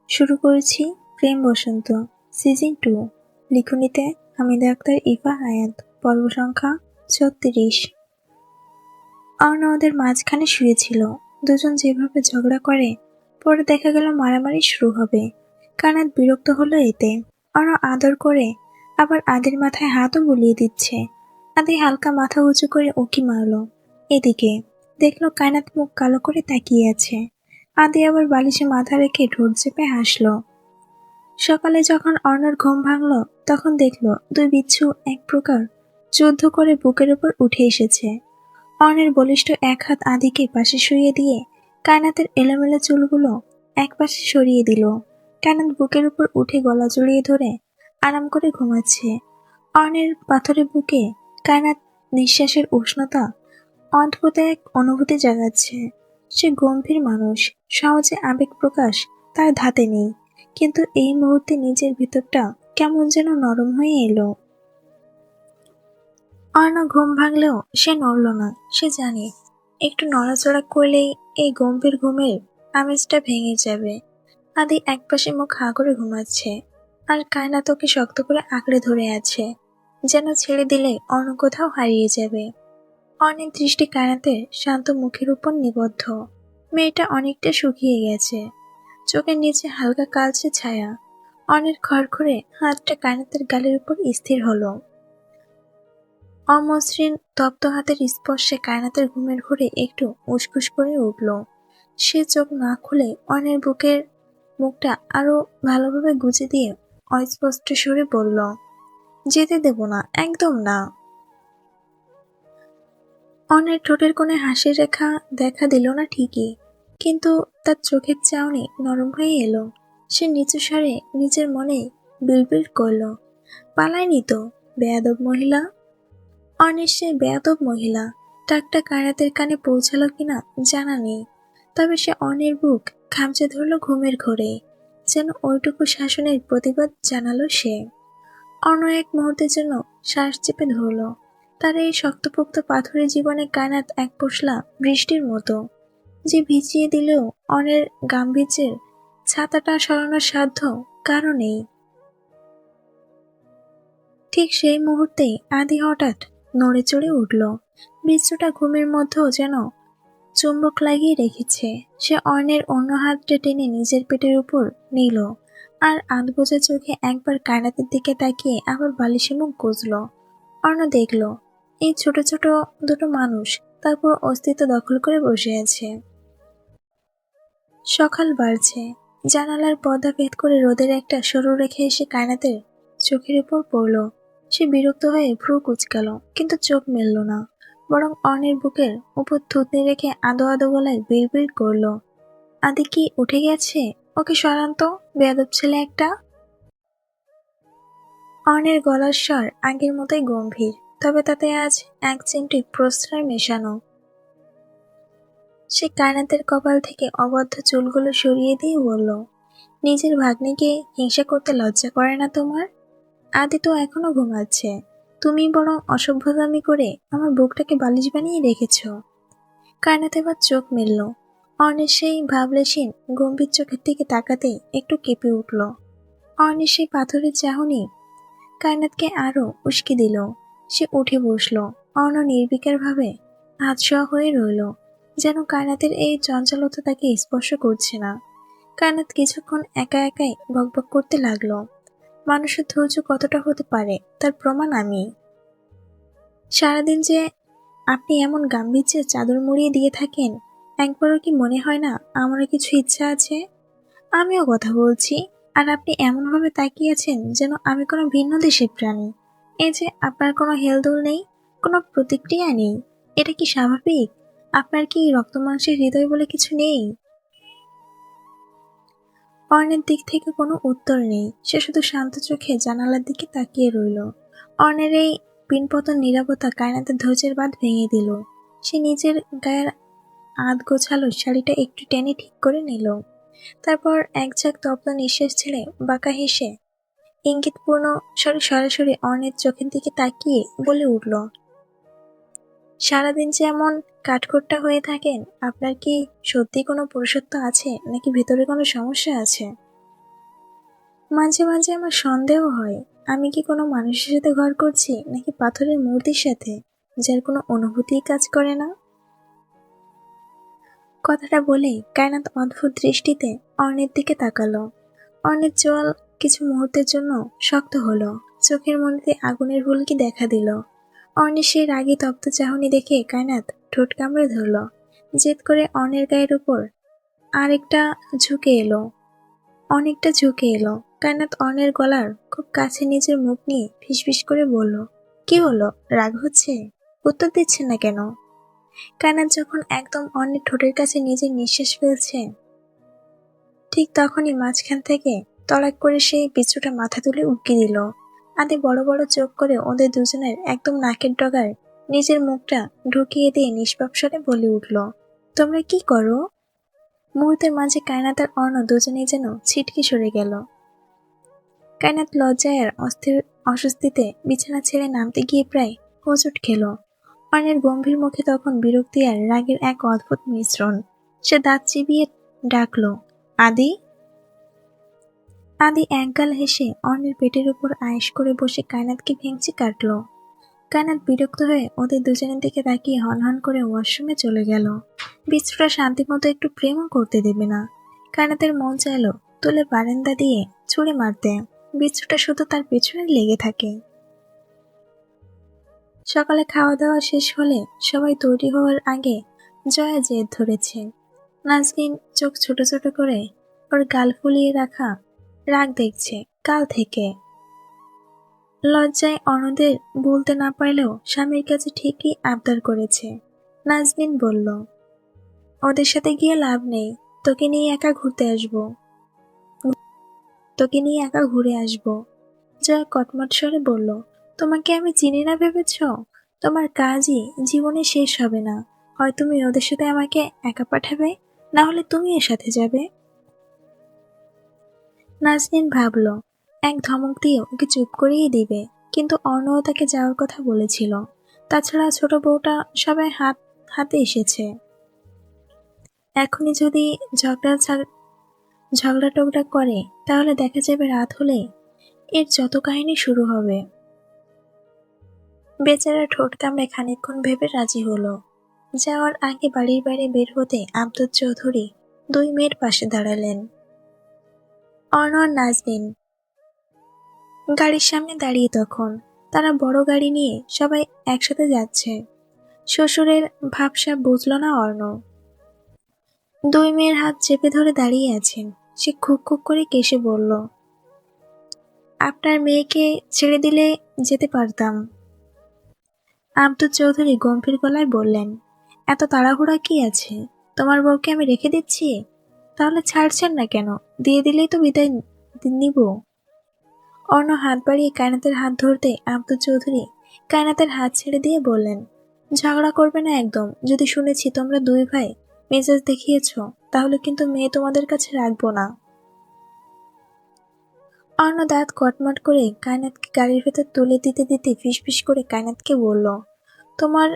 শুরু করেছি প্রেম বসন্ত সিজন 2। লিখনীতে হামিদা আক্তার, ইফা হায়াত। পর্ব সংখ্যা 36। অর্ণা ওদের মাঝখানে শুয়েছিল। দুজন যেভাবে ঝগড়া করে, পরে দেখা গেল মারামারি শুরু হবে। কানাত বিরক্ত হলো এতে। অর্ণা আদর করে আবার আদির মাথায় হাতও বুলিয়ে দিচ্ছে। আদি হালকা মাথা উঁচু করে উঁকি মারল। এদিকে দেখলো কায়নাত মুখ কালো করে তাকিয়ে আছে। আদি আবার বালিশে মাথা রেখে ঠোঁট চেপে হাসলো। সকালে যখন অর্ণার ঘুম ভাঙল, তখন দেখলো দুই বিচ্ছু এক প্রকার যুদ্ধ করে বুকের উপর উঠে এসেছে। অর্ণের বলিষ্ঠ এক হাত আদিকে পাশে শুইয়ে দিয়ে কায়নাতের এলোমেলো চুলগুলো এক পাশে সরিয়ে দিল। কায়নাত বুকের উপর উঠে গলা জড়িয়ে ধরে আরাম করে ঘুমাচ্ছে। অর্ণের পাথরে বুকে কায়নাত নিঃশ্বাসের উষ্ণতা অদ্ভুত এক অনুভূতি জাগাচ্ছে। সে গম্ভীর মানুষ, সহজে আবেগ প্রকাশ তার ধাতে নেই, কিন্তু এই মুহূর্তে নিজের ভিতরটা কেমন যেন নরম হয়ে এলো। অর্ণা ঘুম ভাঙলেও সে নড়ল না। সে জানে একটু নড়াচড়া করলেই এই গম্ভীর ঘুমের আমেজটা ভেঙে যাবে। আদি একপাশে মুখ হাঁ করে ঘুমাচ্ছে, আর কায়নাত ওকে শক্ত করে আঁকড়ে ধরে আছে, যেন ছেড়ে দিলে অন্য কোথাও হারিয়ে যাবে। অর্ণের দৃষ্টি কায়নাতের শান্ত মুখের উপর নিবদ্ধ। মেয়েটা অনেকটা শুকিয়ে গেছে, চোখের নিচে হালকা কালচে ছায়া। অর্ণের খড়খড়ে হাতটা কায়নাতের গালের উপর স্থির হলো। অমসৃণ তপ্ত হাতের স্পর্শে কায়নাতের ঘুমের ঘোরে একটু উসখুস করে উঠল। সে চোখ না খুলে অর্ণের বুকের মুখটা আরো ভালোভাবে গুজে দিয়ে অস্পষ্ট সুরে বলল, যেতে দেব না, একদম না। অর্ণের ঠোঁটের কোণে হাসির রেখা দেখা দিল না ঠিকই, কিন্তু তার চোখের চাউনি নরম হয়ে এলো। সে নিচু স্বরে নিজের মনে বিলবিল করল, পালায়নি তো, বেয়াদব মহিলা। অর্ণের সেই বেয়াদব মহিলা ডাকটা কায়নাতের কানে পৌঁছালো কিনা জানা নেই, তবে সে অর্ণের বুক খামচে ধরল ঘুমের ঘোরে, যেন ওইটুকু শাসনের প্রতিবাদ জানালো সে। অর্ণ এক মুহূর্তের জন্য শ্বাস চেপে ধরল। তার এই শক্তপোক্ত পাথরের জীবনে কায়নাত এক পশলা বৃষ্টির মতো, যে ভিজিয়ে দিলেও অর্ণের গাম্ভীর্যের ছাতাটা সরানোর সাধ্য কারো নেই। ঠিক সেই মুহূর্তেই আদি হঠাৎ নড়ে চড়ে উঠল। বিচ্ছুটা ঘুমের মধ্যেও যেন চুম্বক লাগিয়ে রেখেছে। সে অর্ণের অন্য হাতটা টেনে নিজের পেটের উপর নিল, আর আধবোঝা চোখে একবার কায়নাতের দিকে তাকিয়ে আবার বালিশে মুখ গুজল। অর্ণ দেখল এই ছোট ছোট দুটো মানুষ তারপর অস্তিত্ব দখল করে বসে আছে। সকাল বাড়ছে। জানালার পর্দা ভেদ করে রোদের একটা সরু রেখে এসে কায়নাতের চোখের উপর পড়ল। সে বিরক্ত হয়ে ভ্রু কুঁচকাল, কিন্তু চোখ মেলল না, বরং অর্ণের বুকের উপর থুতনি রেখে আদো আদো গলায় বিড়বিড় করল, আদি কি উঠে গেছে? ওকে সরান তো, বেয়াদব ছেলে একটা। অর্ণের গলার স্বর আগের মতোই গম্ভীর, তবে তাতে আজ এক চিমটি প্রশ্রয় মেশানো। সে কায়নাতের কপাল থেকে অবদ্ধ চুলগুলো সরিয়ে দিয়ে বলল, নিজের ভাগ্নিকে হিংসা করতে লজ্জা করে না তোমার? আদি তো এখনো ঘুমাচ্ছে, তুমি বরং অসভ্যতামি করে আমার বুকটাকে বালিশ বানিয়ে রেখেছ। কায়নাত এবার চোখ মেলল। অর্ণের সেই ভাবলেশীন গম্ভীর চোখের দিকে তাকাতেই একটু কেঁপে উঠল। অর্ণের সেই পাথরের চাহনি কায়নাতকে আরো উস্কে দিল। সে উঠে বসল। অর্ণ নির্বিকার ভাবে হাতশোয়া হয়ে রইল, যেন কায়নাতের এই চঞ্চলতা তাকে স্পর্শ করছে না। কায়নাত কিছুক্ষণ একা একাই বকবক করতে লাগলো, মানুষের ধৈর্য কতটা হতে পারে তার প্রমাণ আমি। সারাদিন যে আপনি এমন গাম্ভীর্যের চাদর মুড়িয়ে দিয়ে থাকেন, একবারও কি মনে হয় না আমারও কিছু ইচ্ছা আছে? আমিও কথা বলছি, আর আপনি এমনভাবে তাকিয়ে আছেন যেন আমি কোনো ভিন্ন দেশের প্রাণী। এই যে আপনার কোনো হেলদোল নেই, কোনো প্রতিক্রিয়া নেই, এটা কি স্বাভাবিক? আপনার কি রক্ত মাংসের হৃদয় বলে কিছু নেই? অর্ণের দিক থেকে কোনো উত্তর নেই। সে শুধু শান্ত চোখে জানালার দিকে তাকিয়ে রইল। অর্ণের এই পিনপতন নীরবতা কায়নাতের ধৈর্যের বাঁধ ভেঙে দিল। সে নিজের গায়ের আধ গোছালো শাড়িটা একটু টেনে ঠিক করে নিল। তারপর এক ঝাঁক তপ্ত নিঃশ্বাস ছেড়ে বাঁকা হেসে ইঙ্গিতপূর্ণ স্বরে সরাসরি অর্ণের চোখের দিকে তাকিয়ে বলে উঠল, সারাদিন যে এমন কাঠখোট্টা হয়ে থাকেন, আপনার কি সত্যি কোনো পুরুষত্ব আছে, নাকি ভেতরে কোনো সমস্যা আছে? মাঝে মাঝে আমার সন্দেহ হয়, আমি কি কোনো মানুষের সাথে ঘর করছি নাকি পাথরের মূর্তির সাথে, যার কোনো অনুভূতিই কাজ করে না। কথাটা বলেই কায়নাত অদ্ভুত দৃষ্টিতে অর্ণের দিকে তাকালো। অর্ণের চোয়াল কিছু মুহূর্তের জন্য শক্ত হলো, চোখের মধ্যে আগুনের হুলকি দেখা দিল। অর্ণের সেই রাগী তপ্ত চাহনি দেখে কায়নাত ঠোঁট কামড়ে ধরল। জেদ করে অর্ণের গায়ের উপর আরেকটা ঝুঁকে এলো অনেকটা ঝুঁকে এলো। কায়নাত অর্ণের গলার খুব কাছে নিজের মুখ নিয়ে ফিসফিস করে বলল, কি হলো, রাগ হচ্ছে? উত্তর দিচ্ছেন না কেন? কায়নাত যখন একদম অর্ণের ঠোঁটের কাছে নিজের নিঃশ্বাস ফেলছে, ঠিক তখনই মাঝখান থেকে তড়াক করে সেই পিছুটা মাথা তুলে উঁকি দিল। আদে বড় বড় চোখ করে ওদের দুজনের একদম নাকের ডগায় নিজের মুখটা ঢুকিয়ে দিয়ে নিষ্পাপ স্বরে বলে উঠল, তোমরা কি করো? মুহূর্তের মাঝে কায়নাত আর অর্ণ দুজনেই যেন ছিটকে সরে গেল। কায়নাত লজ্জায় আর অস্বস্তিতে বিছানা ছেড়ে নামতে গিয়ে প্রায় হোঁচট খেল। অর্ণের গম্ভীর মুখে তখন বিরক্তি আর রাগের এক অদ্ভুত মিশ্রণ। সে দাঁত চিবিয়ে ডাকল, আদি। আদি একগাল হেসে অর্ণের পেটের উপর আয়েশ করে বসে কায়নাতকে ভেঙচি কাটল। কায়নাত বিরক্ত হয়ে ওদের দুজনের দিকে তাকিয়ে হনহন করে ওয়াশরুমে চলে গেল। বিচ্ছুটা শান্তিমতো একটু প্রেমও করতে দেবে না। কায়নাতের মন চাইল তুলে বারান্দা দিয়ে ছুঁড়ে মারতে, বিচ্ছুটা শুধু তার পেছনে লেগে থাকে। সকালে খাওয়া দাওয়া শেষ হলে সবাই তৈরি হওয়ার আগে জয়া জেদ ধরেছে। নাজনীন চোখ ছোট ছোট করে ওর গাল ফুলিয়ে রাখা রাগ দেখছে কাল থেকে। লজ্জায় অন্যদের বলতে না পারলেও স্বামীর কাছে ঠিকই আবদার করেছে। নাজনীন বলল, ওদের সাথে গিয়ে লাভ নেই, তোকে নিয়ে একা ঘুরে আসবো। জয়া কটমট স্বরে বলল, তোমাকে আমি চিনি না ভেবেছ? তোমার কাজই জীবনে শেষ হবে না। হয় তুমি ওদের সাথে আমাকে একা পাঠাবে, না হলে তুমি এর সাথে যাবে। নাজনীন ভাবল এক ধমক দিয়ে ওকে চুপ করিয়ে দিবে, কিন্তু অর্ণও তাকে যাওয়ার কথা বলেছিল। তাছাড়া ছোট বউটা সবাই হাতে এসেছে। এখনই যদি ঝগড়া টগড়া করে তাহলে দেখা যাবে রাত হলে এর যত কাহিনী শুরু হবে। বেচারা ঠোঁট কামড়ে খানিকক্ষণ ভেবে রাজি হলো। যাওয়ার আগে বাড়ির বাইরে বের হতে আব্দুল চৌধুরী দুই মেয়ের পাশে দাঁড়ালেন। অর্ণ আর নাজনীন গাড়ির সামনে দাঁড়িয়ে তখন। তারা বড় গাড়ি নিয়ে সবাই একসাথে যাচ্ছে। শ্বশুরের ভাবসাব বুঝল না অর্ণ। দুই মেয়ের হাত চেপে ধরে দাঁড়িয়ে আছেন। সে খুব খুব করে কেসে বলল, আপনার মেয়েকে ছেড়ে দিলে যেতে পারতাম। আব্দুল চৌধুরী গম্ভীর গলায় বললেন, এত তাড়াহুড়া কি আছে? তোমার বউকে আমি রেখে দিচ্ছি, তাহলে ছাড়ছেন না কেন? দিয়ে দিলেই তো বিদায় নিব। অর্ণ হাত বাড়িয়ে কায়নাতের হাত ধরতে আব্দুল চৌধুরী কায়নাতের হাত ছেড়ে দিয়ে বললেন, ঝগড়া করবে না একদম। যদি শুনেছি তোমরা দুই ভাই মেজাজ দেখিয়েছ, তাহলে কিন্তু মেয়ে তোমাদের কাছে রাখবো না। অর্ণ দাঁত কটমট করে কায়নাতকে গাড়ির ভেতর তুলে দিতে দিতে ফিসফিস করে কায়নাতকে বলল, তোমার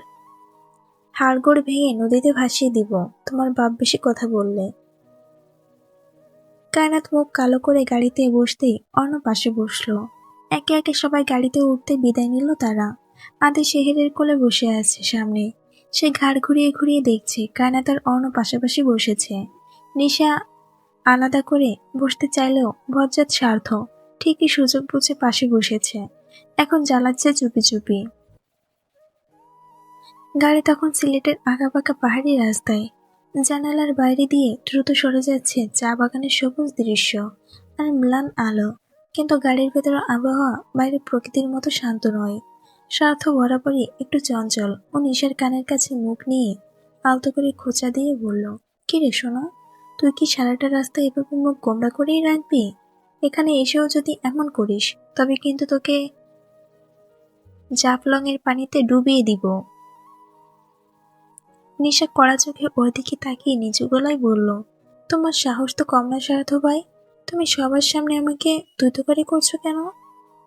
হাড়গোড় ভেঙে নদীতে ভাসিয়ে দিব তোমার বাপ বেশি কথা বললে। কায়নাত মুখ কালো করে গাড়িতে বসতেই অর্ণ পাশে বসলো। একে একে সবাই গাড়িতে উঠতে বিদায় নিল তারা। আদি শেহেরের কোলে বসে আছে সামনে। সে ঘাড় ঘুরিয়ে ঘুরিয়ে দেখছে কায়নাত আর অর্ণ পাশাপাশি বসেছে। নিশা আলাদা করে বসতে চাইলেও বজ্জাত স্বার্থ ঠিকই সুযোগ বুঝে পাশে বসেছে। এখন জ্বালাচ্ছে চুপি চুপি। গাড়ি তখন সিলেটের আঁকাবাঁকা পাহাড়ি রাস্তায়। জানালার বাইরে দিয়ে দ্রুত সরে যাচ্ছে চা বাগানের সবুজ দৃশ্য আর ম্লান আলো। কিন্তু গাড়ির ভেতরে আবহাওয়া বাইরে প্রকৃতির মতো শান্ত নয়। স্বার্থ বরাবরই একটু চঞ্চল। ও নিশার কানের কাছে মুখ নিয়ে আলতো করে খোঁচা দিয়ে বলল, কি রে সোনা, তুই কি সারাটা রাস্তা এভাবে মুখ গোমড়া করেই রাখবি? এখানে এসেও যদি এমন করিস তবে কিন্তু তোকে জাফলংয়ের পানিতে ডুবিয়ে দিব। নিশা কড়া চোখে ওর দিকে তাকিয়ে নিচু গলায় বলল, তোমার সাহস তো কম না স্বার্থ ভাই। তুমি সবার সামনে আমাকে তুই করছো কেন?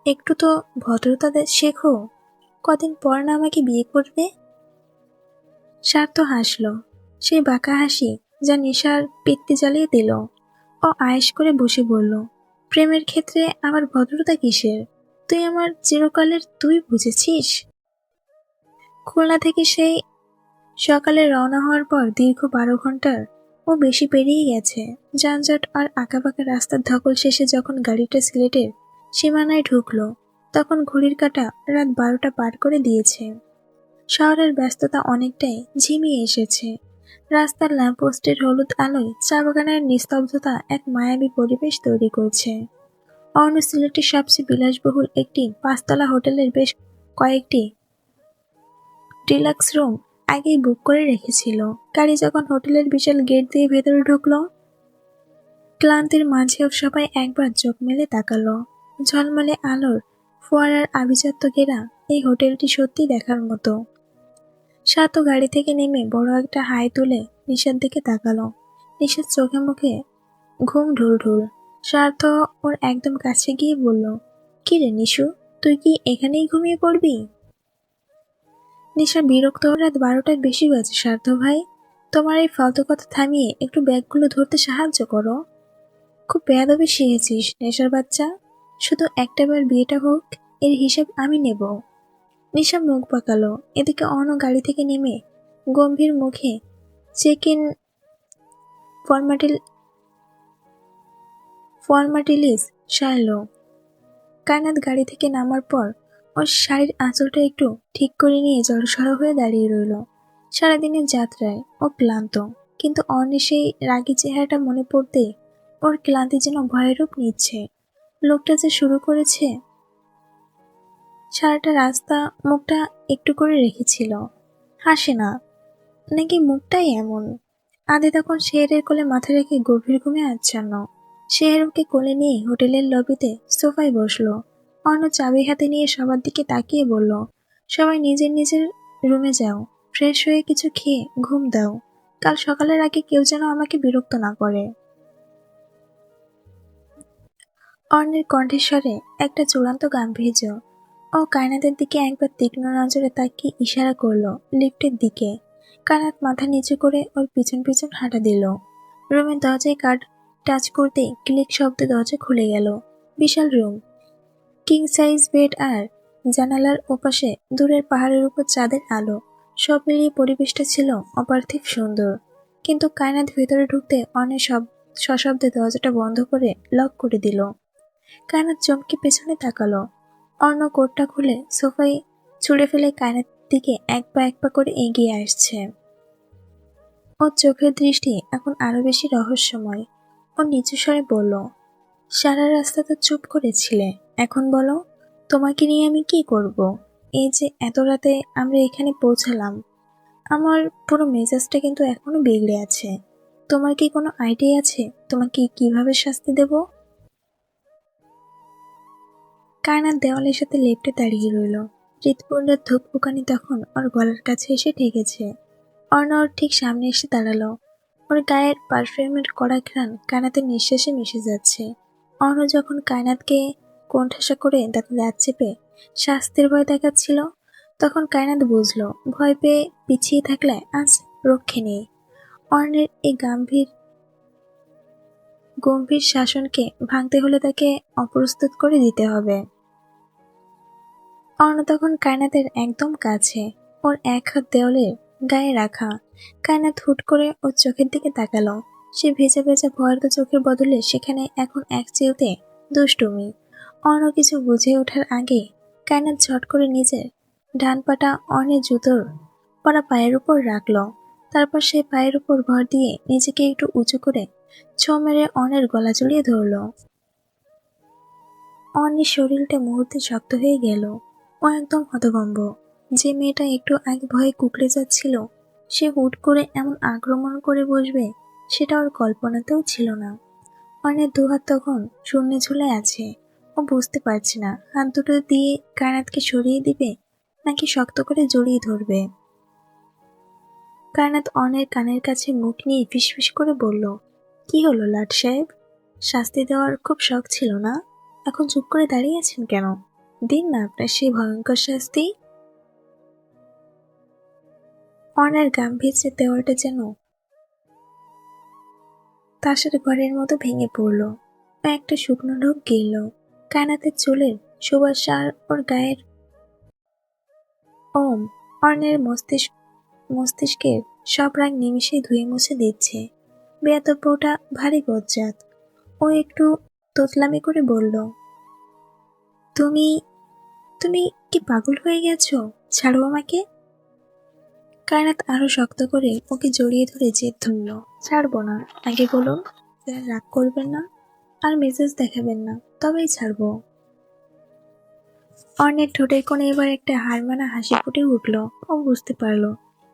একটু তো ভদ্রতা শেখো। কদিন পর না আমাকে বিয়ে করবে? স্বার্থ হাসল, সেই বাঁকা হাসি যা নিশার পিত্তি জ্বালিয়ে দিল। ও আয়েশ করে বসে বলল, প্রেমের ক্ষেত্রে আবার ভদ্রতা কিসের? তুই আমার চিরকালের তুই বুঝেছিস? খুলনা থেকে সেই সকালে রওনা হওয়ার পর দীর্ঘ 12 ঘন্টার ও বেশি পেরিয়ে গেছে। যানজট আর আঁকাবাঁকা রাস্তার ধকল শেষে যখন গাড়িটা সিলেটের সীমানায় ঢুকলো, তখন ঘড়ির কাঁটা রাত 12টা পার করে দিয়েছে। শহরের ব্যস্ততা অনেকটাই ঝিমিয়ে এসেছে। রাস্তার ল্যাম্পপোস্টের হলুদ আলোয় চা বাগানের নিস্তব্ধতা এক মায়াবী পরিবেশ তৈরি করছে। অর্ণ সিলেটের সবচেয়ে বিলাসবহুল একটি 5 তলা হোটেলের বেশ কয়েকটি ডিলাক্স রুম আগেই বুক করে রেখেছিল। গাড়ি যখন হোটেলের বিশাল গেট দিয়ে ভেতরে ঢুকলো, ক্লান্তির মাঝেও সবাই একবার চোখ মেলে তাকালো। ঝলমলে আলোর ফোয়ারার আভিজাত্য ঘেরা এই হোটেলটি সত্যি দেখার মতো। সাতও গাড়ি থেকে নেমে বড় একটা হাই তুলে নিশার দিকে তাকালো। নিশার চোখে মুখে ঘুম ঢুল। স্বার্থ ওর একদম কাছে গিয়ে বলল, কি রে নিশু, তুই কি এখানেই ঘুমিয়ে পড়বি? নিশা বিরক্ত, রাত 12টার বেশি বাজে স্বার্থ ভাই, তোমার এই ফালতু কথা থামিয়ে একটু ব্যাগগুলো ধরতে সাহায্য করো। খুব বেয়াদবি শিখেছিস নেশার বাচ্চা, শুধু একটাবার বিয়েটা হোক, এর হিসেব আমি নেব। নিশা মুখ পাকালো। এদিকে অর্ণ গাড়ি থেকে নেমে গম্ভীর মুখে চেক ইন ফর্মাটিলিস সারল। কায়নাত গাড়ি থেকে নামার পর ওর শাড়ির আঁচলটা একটু ঠিক করে নিয়ে জড়সড় হয়ে দাঁড়িয়ে রইল। সারাদিনের যাত্রায় ও ক্লান্ত, কিন্তু অর্ণের সেই রাগী চেহারাটা মনে পড়তে ওর ক্লান্তি যেন ভয়ের রূপ নিচ্ছে। লোকটা যে শুরু করেছে, সারাটা রাস্তা মুখটা একটু করে রেখেছিল, হাসে না, নাকি মুখটাই এমন? আদি তখন শেহরের কোলে মাথা রেখে গভীর ঘুমে আচ্ছন্ন। শেহরকে কোলে নিয়ে হোটেলের লবিতে সোফায় বসলো। অর্ণ চাবি হাতে নিয়ে সবার দিকে তাকিয়ে বলল, সবাই নিজের নিজের রুমে যাও, ফ্রেশ হয়ে কিছু খেয়ে ঘুম দাও। কাল সকালের আগে কেউ যেন আমাকে বিরক্ত না করে। অর্ণের কণ্ঠস্বরে একটা চূড়ান্ত গাম্ভীর্য। ও কায়নাতের দিকে একবার তীক্ষ্ণ নজরে তাকিয়ে ইশারা করলো লিফটের দিকে। কায়নাত মাথা নিচু করে ওর পিছন পিছন হাঁটা দিল। রুমের দরজায় কার্ড টাচ করতেই ক্লিক শব্দে দরজা খুলে গেল। বিশাল রুম, কিং সাইজ বেড আর জানালার ওপাশে দূরের পাহাড়ের উপর চাঁদের আলো, সব মিলিয়ে পরিবেশটা ছিল অপার্থিব সুন্দর। কিন্তু কায়নাত ভেতরে ঢুকতে অনেক সশব্দে দরজাটা বন্ধ করে লক করে দিল। কায়নাত চমকে পেছনে তাকালো। অর্ণ কোটটা খুলে সোফায় ছুঁড়ে ফেলে কায়নাত দিকে এক পা করে এগিয়ে আসছে। ওর চোখের দৃষ্টি এখন আরো বেশি রহস্যময়। ও নিচু স্বরে বলল, সারা রাস্তা তো চুপ করেছিলে, এখন বলো তোমাকে নিয়ে আমি কি করব? এই যে এত রাতে আমরা এখানে পৌঁছালাম, আমার পুরো মেজাজটা কিন্তু এখনো বিগড়ে আছে। তোমার কি কোনো আইডিয়া আছে তোমাকে কিভাবে শাস্তি দেব? কায়নাত দেওয়ালের সাথে লেপ্টে দাঁড়িয়ে রইল। হৃৎপিণ্ডের ধুকপুকানি তখন ওর গলার কাছে এসে ঠেকেছে। অর্ণ ওর ঠিক সামনে এসে দাঁড়ালো। ওর গায়ের পারফিউমের কড়া ঘ্রাণ কায়নাতের নিঃশ্বাসে মিশে যাচ্ছে। অর্ণ যখন কায়নাতকে কোণঠাসা করে দাঁতে দাঁত চেপে শাস্তির ভয় দেখাচ্ছিল, তখন কায়নাত বুঝলো ভয় পেয়ে পিছিয়ে থাকলে আজ রক্ষে নেই। অর্ণের এই গম্ভীর শাসনকে ভাঙতে হলে তাকে অপ্রস্তুত করে দিতে হবে। অর্ণ তখন কায়নাতের একদম কাছে, ওর এক হাত দেওয়ালের গায়ে রাখা। কায়নাত হুট করে ওর চোখের দিকে তাকালো। সে ভেজা ভেজা ভয়ার্ত চোখের বদলে সেখানে এখন এক চিলতে দুষ্টুমি। অর্ণ কিছু বুঝে ওঠার আগে কায়নাত ঝট করে নিজের ডান পাটা অর্ণের জুতোর পরা পায়ের উপর রাখলো। তারপর সে পায়ের উপর ভর দিয়ে নিজেকে একটু উঁচু করে ছো মেরে অর্ণের গলা জড়িয়ে ধরল। অর্ণের শরীরটা মুহূর্তে শক্ত হয়ে গেল। ও একদম হতভম্ব। যে মেয়েটা একটু আগে ভয়ে কুকড়ে যাচ্ছিল, সে হুট করে এমন আক্রমণ করে বসবে সেটা ওর কল্পনাতেও ছিল না। অর্ণের দুহাত তখন শূন্যে ঝুলে আছে। ও বুঝতে পারছে না হাত দুটো দিয়ে কায়নাতকে সরিয়ে দিবে নাকি শক্ত করে জড়িয়ে ধরবে। কায়নাত অর্ণের কানের কাছে মুখ নিয়ে ফিসফিস করে বলল, কি হলো লাট সাহেব, শাস্তি দেওয়ার খুব শখ ছিল না? এখন চুপ করে দাঁড়িয়ে আছেন কেন? দিন না আপনার সেই ভয়ঙ্কর শাস্তি। অর্ণের গাম্ভীর্যের দেওয়ালটা যেন তার সাথে ঘরের মতো ভেঙে পড়ল। একটা শুকনো ঢোক গিলল। কায়নাতের চুলের সুবাস আর ওর গায়ের ওম অর্ণের মস্তিষ্কের সব রাগ নিমিষে ধুয়ে মুছে দিচ্ছে। বেয়াদব বউটা ভারী বজ্জাত। ও একটু তোতলামি করে বলল, তুমি তুমি কি পাগল হয়ে গেছো? ছাড়ো আমাকে। কায়নাত আরো শক্ত করে ওকে জড়িয়ে ধরে জেদ ধরল। ছাড়বো না। আগে বলুন, রাগ করবেন না আর মেসেজ দেখাবেন না, তবেই ছাড়বো। অর্ণের ঠোঁটের কোণে এবার একটা হারমানা হাসি ফুটে উঠল। ও বুঝতে পারলো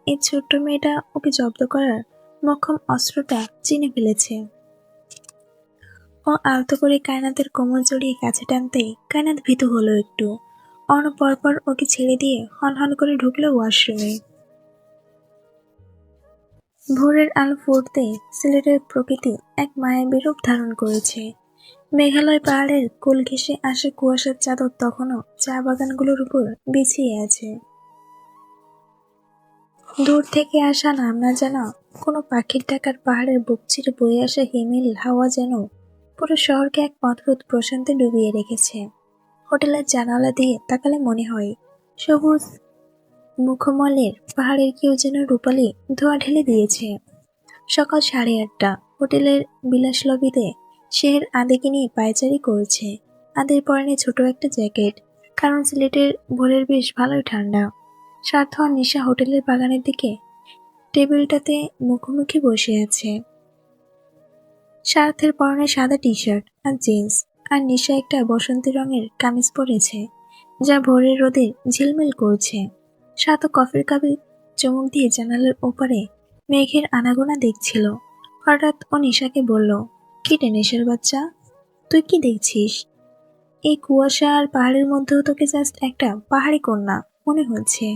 এই ছোট্ট মেয়েটা ওকে জব্দ করার মোক্ষম অস্ত্রটা চিনে ফেলেছে। ও আলতো করে কায়নাতের কোমর জড়িয়ে কাছে টানতেই কায়নাত ভীতু হলো একটু। অর্ণ পরপর ওকে ছেড়ে দিয়ে হনহন করে ঢুকলো ওয়াশরুমে। ভোরের আলো ফুটতে সিলেটের প্রকৃতি এক মায়াবী রূপ ধারণ করেছে। মেঘালয় পাহাড়ের কোল ঘেঁষে আসা কুয়াশার চাদর তখনও চা বাগানগুলোর উপর বিছিয়ে আছে। দূর থেকে আসা নাম না জানা কোনো পাখির ডাকার পাহাড়ের বুক চিরে বয়ে আসা হিমেল হাওয়া যেন পুরো শহরকে এক অদ্ভুত প্রশান্তে ডুবিয়ে রেখেছে। হোটেলের জানালা দিয়ে তাকালে মনে হয় সবুজ মুখমলের পাহাড়ের কেউ যেন রূপালি ধোঁয়া ঢেলে দিয়েছে। সকাল 8:30। হোটেলের বিলাস লবিতে শেহের আদিকে নিয়ে পায়চারি করছে। আদির পরনে ছোট একটা জ্যাকেট, কারণ সিলেটের ভোরের বেশ ভালোই ঠান্ডা। সার্থ আর নিশা হোটেলের বাগানের দিকে টেবিলটাতে মুখোমুখি বসে আছে। সার্থের পরনে সাদা টি শার্ট আর জিন্স, আর নিশা একটা বসন্তী রঙের কামিজ পরেছে যা ভোরের রোদে ঝিলমিল করছে। সার্থ কফির কাপে চুমুক দিয়ে জানালার ওপারে মেঘের আনাগোনা দেখছিল। হঠাৎ ও নিশাকে বলল, কি রে নেশার বাচ্চা, তুই কি দেখছিস? এই কুয়াশা আর পাহাড়ের মধ্যেও তোকে জাস্ট একটা পাহাড়ি কন্যা মনে হচ্ছে।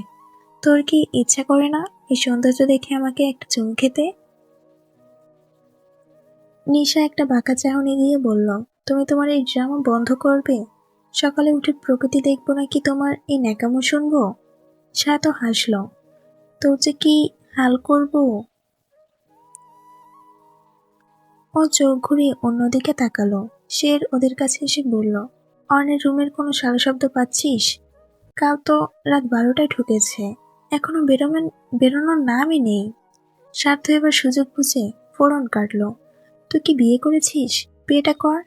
তোর কি ইচ্ছা করে না এই সৌন্দর্য দেখে আমাকে একটা চুমু খেতে? নিশা একটা বাঁকা চাহনি দিয়ে বলল, তুমি তোমার এই ড্রামা বন্ধ করবে? সকালে উঠে প্রকৃতি দেখবো নাকি তোমার এই ন্যাকামো শুনবো? সাত হাসল। তোর যে কি হাল করবো। ও চোখ ঘুরিয়ে অন্যদিকে তাকালো। শের ওদের কাছে এসে বলল, অর্ণের রুমের কোনো সারা শব্দ পাচ্ছিস? কাল তো রাত 12টায় ঢুকেছে, এখনো বেরোনোর নামই নেই। স্বার্থ এবার সুযোগ বুঝে ফোড়ন কাটলো, তুই কি বিয়ে করেছিস? বিয়েটা কর,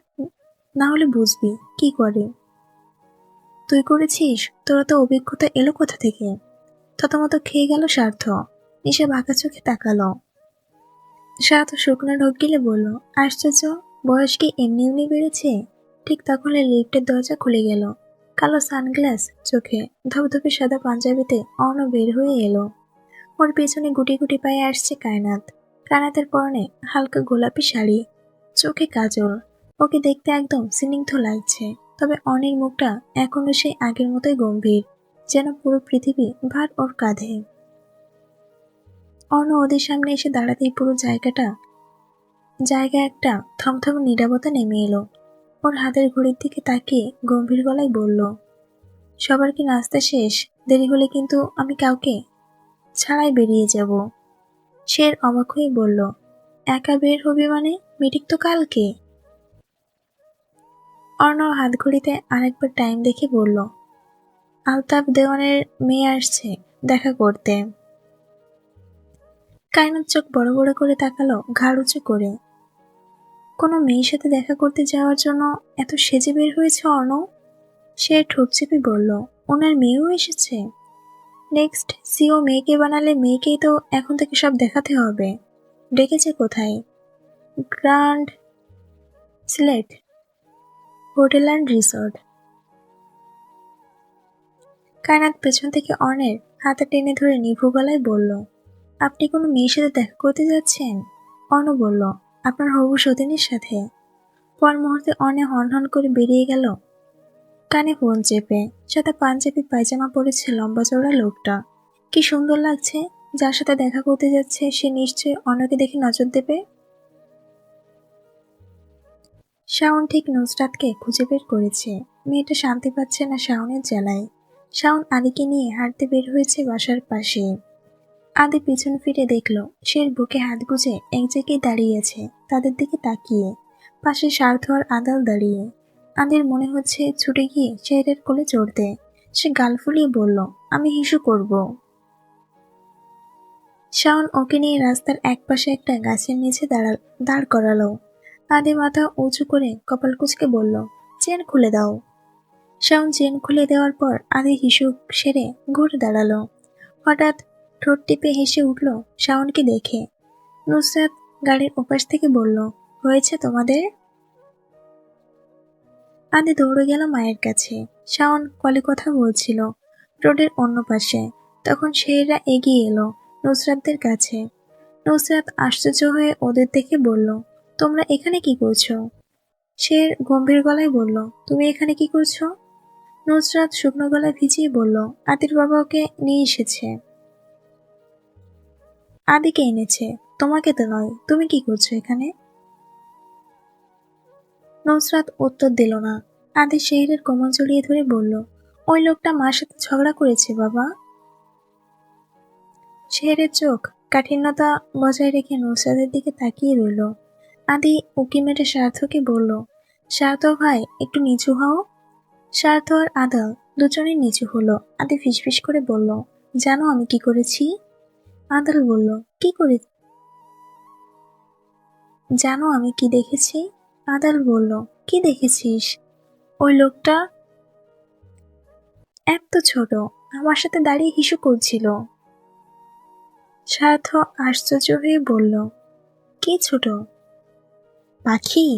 না হলে বুঝবি কি করে। তুই করেছিস? তোরা তো অভিজ্ঞতা এলো কোথা থেকে? থতমত খেয়ে গেল স্বার্থ। নিশা বাঁকা চোখে তাকালো। স্বার্থ শুকনো ঢোক গিলে বলল, আশ্চর্য, বয়স কি এমনি এমনি বেড়েছে? ঠিক তখনই লিফটের দরজা খুলে গেল। কালো সানগ্লাস চোখে, ধবধবে সাদা পাঞ্জাবিতে অর্ণ বের হয়ে এলো। ওর পেছনে গুটি গুটি পায়ে আসছে কায়নাত। কায়নাতের পরনে হালকা গোলাপি শাড়ি, চোখে কাজল। ওকে দেখতে একদম স্নিগ্ধ লাগছে, তবে অর্ণের মুখটা এখনো সেই আগের মতোই গম্ভীর, যেন পুরো পৃথিবী ভার ওর কাঁধে। অর্ণ ওদের সামনে এসে দাঁড়াতেই পুরো জায়গায় একটা থমথম নীরবতা নেমে এলো। ওর হাতের ঘড়ির দিকে তাকিয়ে গম্ভীর গলায় বলল, সবার কি নাস্তা শেষ? দেরি হলে কিন্তু আমি কাউকে ছাড়াই বেরিয়ে যাব। শের অবাক হয়ে বলল, একা বের হবি মানে? মিটিং তো কালকে। অর্ণ হাত ঘড়িতে আরেকবার টাইম দেখে বলল, আলতাফ দেওয়ানের মেয়ে আসছে দেখা করতে। কায়নাত চোখ বড় বড় করে তাকালো ঘাড় উঁচু করে। কোনো মেয়ের সাথে দেখা করতে যাওয়ার জন্য এত সেজে বের হয়েছে অর্ণ? সে ঠোঁট চেপে বলল, ওনার মেয়েও এসেছে? নেক্সট সিও মেয়েকে বানালে মেয়েকেই তো এখন থেকে সব দেখাতে হবে। ডেকেছে কোথায়? Grand Sylhet hotel and resort. কায়নাত পেছন থেকে অর্ণের হাতে টেনে ধরে নিভু গলায় বলল, আপনি কোনো মেয়ের সাথে দেখা করতে যাচ্ছেন? অর্ণ বলল, আপনার হবু সতীনের সাথে। পর মুহূর্তে অর্ণে হনহন করে বেরিয়ে গেল কানে ফোন চেপে। সাথে পাঞ্জাবি পায়জামা পরেছে লম্বা চওড়া লোকটা। কি সুন্দর লাগছে। যার সাথে দেখা করতে যাচ্ছে সে নিশ্চয়ই অন্যকে দেখে নজর দেবে। শাওন ঠিক নুসরাতকে খুঁজে বের করেছে। মেয়েটা শান্তি পাচ্ছে না শাওনের জ্বালায়। শাওন আদিকে নিয়ে হাঁটতে বের হয়েছে বাসার পাশে। আদি পিছন ফিরে দেখল শের বুকে হাত গুজে এক জায়গায় দাঁড়িয়ে আছে, তাদের দিকে তাকিয়ে। পাশে স্বার্থ আর আদাল দাঁড়িয়ে। আদির মনে হচ্ছে ছুটে গিয়ে শেহরের কোলে চড়তে। সে গাল ফুলিয়ে বলল, আমি হিসু করব। শাওন ওকে নিয়ে রাস্তার একপাশে একটা গাছের নিচে দাঁড় করালো। আদি মাথা উঁচু করে কপাল কুঁচকে বলল, চেন খুলে দাও। শাওন চেন খুলে দেওয়ার পর আদি হিসু সেরে ঘুরে দাঁড়ালো। হঠাৎ ঠোঁট টিপে হেসে উঠল শাওনকে দেখে। নুসরাত গাড়ির ওপাশ থেকে বলল, হয়েছে তোমাদের? আদি দৌড়ে গেল মায়ের কাছে। শাওন কলে কথা বলছিল রোডের অন্য পাশে। তখন শেহরা এগিয়ে এলো নুসরাতদের কাছে। নুসরাত আশ্চর্য হয়ে ওদের দেখে বলল, তোমরা এখানে কি করছো? শের গম্ভীর গলায় বলল, তুমি এখানে কি করছো? নুসরাত শুকনো গলায় ভিজিয়ে বলল, আদির বাবা ওকে নিয়ে এসেছে। আদিকে এনেছে, তোমাকে তো নয়। তুমি কি করছো এখানে? নুসরাত উত্তর দিল না। আদি শেহরের কোমর জড়িয়ে ধরে বলল, ওই লোকটা মার সাথে ঝগড়া করেছে বাবা। শেহরের চোখ কাঠিন্যতা বজায় রেখে নুসরাতের দিকে তাকিয়ে রইল। আদি উকি মেরে স্বার্থকে বলল, স্বার্থ ভাই একটু নিচু হও। স্বার্থ আর আদাল দুজনেই নিচু হলো। আদি ফিসফিস করে বলল, জানো আমি কি করেছি? আদাল বলল, কি করে? জানো আমি কি দেখেছি? আদাল বলল, কি দেখেছিস? ওই লোকটা এত ছোট, আমার সাথে দাঁড়িয়ে হিসু করছিল। স্বার্থ আশ্চর্য হয়ে বলল, কি ছোট? পাখি?